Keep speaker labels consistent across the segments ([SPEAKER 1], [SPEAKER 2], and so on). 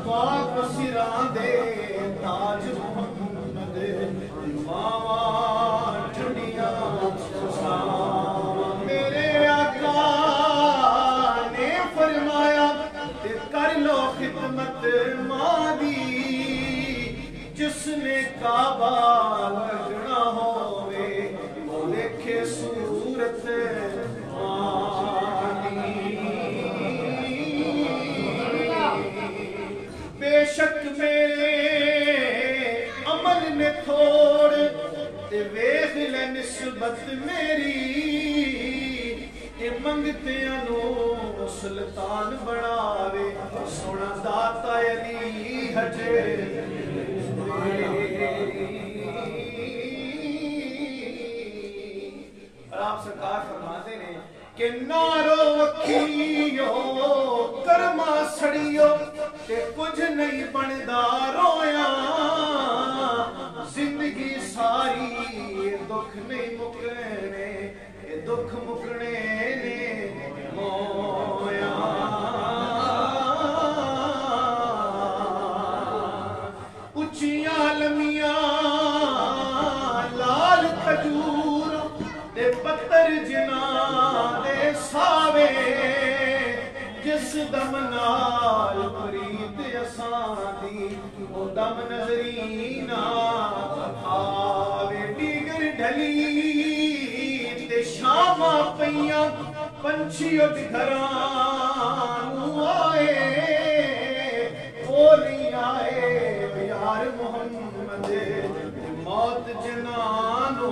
[SPEAKER 1] पाक सिरां दे ताज मुहम्मद मावा ठंडियां मेरे आका ने फरमाया ते कर लो खिदमत मां दी जिसने काबा लगना होवे वो देखे सूरत बेशक मेरे अमल ने थोड़ ते वेख ले निस्बत मेरी ए मंगते अनु सुल्तान बनावे सोना दाता अली हजे और आप सरकार फरमाते ने कि नारो वखियो कर्मा सड़ियो ते कुछ नहीं बनदा रोया जिंदगी सारी ये दुख नहीं मुकने ये दुख मुकने ने मोया उचियां लमियां लाल खजूर ते पत्थर जिना दे सावे जिस दम नाल प्रीत असां दी ओ दम नजरीना आवे डीगर ढली ते शामा पईयां पंछी उठ घरां नूं आए ओ नहीं आए यार मोहम्मद मौत जनानो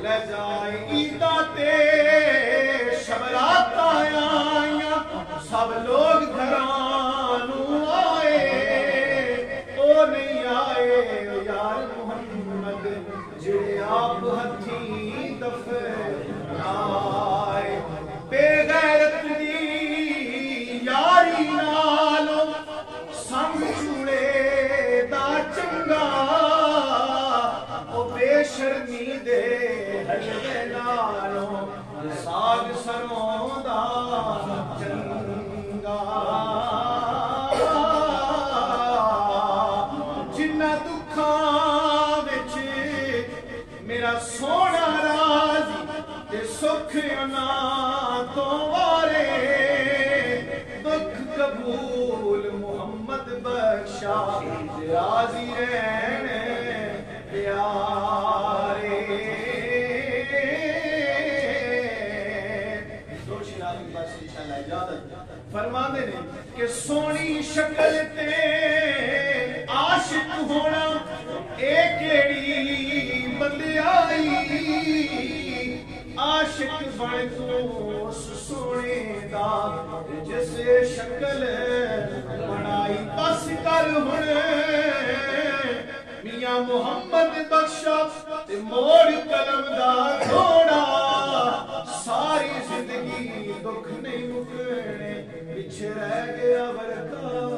[SPEAKER 1] ले जाए ईदा ते शबरात आया सब लोग घरानू आए ओ नहीं आए यार मोहम्मद जिहड़े आप हथी दफनाए बेगैरत दी यारी नालों संग छुड़े दा चंगा ओ बेशर्मी दे हलवे नालों साग सरों दा चंगा जिन्ना दुखां विच मेरा सोना राज़ी ते सुख उन्हां तो वारे दुख कबूल मुहम्मद बख्शा राज़ी रहने प्यारे फरमाते ने कि सोनी शक्ल ते आशिक होना ए केड़ी बंदियाई आशिक बन को सोने दा जिस शक्ल बनाई बस कर हुण मियां मुहम्मद बख्शा ते मोड़ कलम दा घोड़ा सारी जिंदगी दुख नहीं मुकने पिछे रह गया बरका